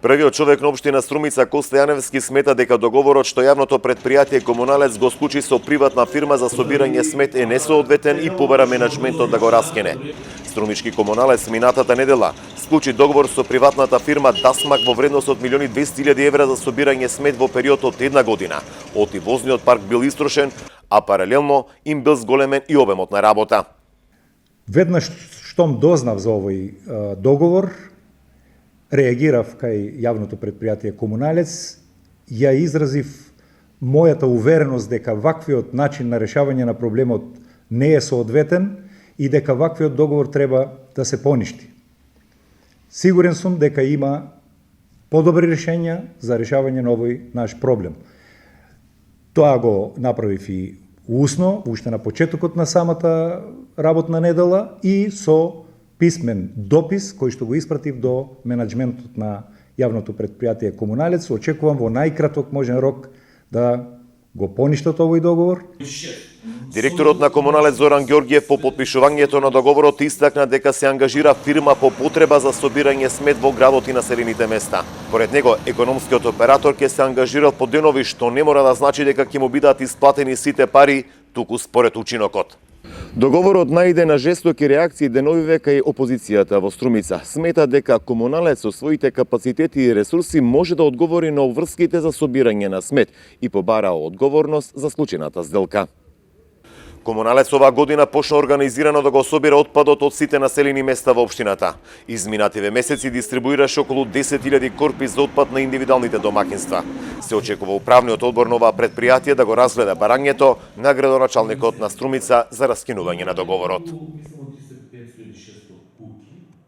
Првиот човек на општина Струмица Коста Јаневски смета дека договорот што јавното предпријатие Комуналец го склучи со приватна фирма за собирање смет е несоодветен и побара менаџментот да го раскине. Струмички Комуналец минатата недела склучи договор со приватната фирма Дасмак во вредност од 1.200.000 евра за собирање смет во период од една година. Оти возниот парк бил истрошен, а паралелно им бил зголемен и обемот на работа. Веднаш штом дознав за овој договор, реагирав кај јавното предпријатие Комуналец, ја изразив мојата увереност дека ваквиот начин на решавање на проблемот не е соодветен и дека ваквиот договор треба да се поништи. Сигурен сум дека има подобри решења за решавање на овој наш проблем. Тоа го направив и усно, уште на почетокот на самата работна недела и со писмен допис кој што го испратив до менаџментот на јавното предпријатие Комуналец. Очекувам во најкраток можен рок да го поништат овој договор. Директорот на Комуналец Зоран Ѓорѓиев по потпишувањето на договорот истакна дека се ангажира фирма по потреба за собирање смет во градот и населените места. Поред него, економскиот оператор ќе се ангажира по денови, што не мора да значи дека ќе му бидат исплатени сите пари, туку според учинокот. Договорот најде на жестоки реакции деновиве кај опозицијата во Струмица. Смета дека Комуналец со своите капацитети и ресурси може да одговори на обврските за собирање на смет и побара одговорност за случајната сделка. Комуналец оваа година почна организирано да го собира отпадот од сите населени места во општината. Изминативе месеци дистрибуираше околу 10.000 корпи за отпад на индивидуалните домакинства. Се очекува управниот одбор на оваа предпријатие да го разгледа барањето на градоначалникот на Струмица за раскинување на договорот.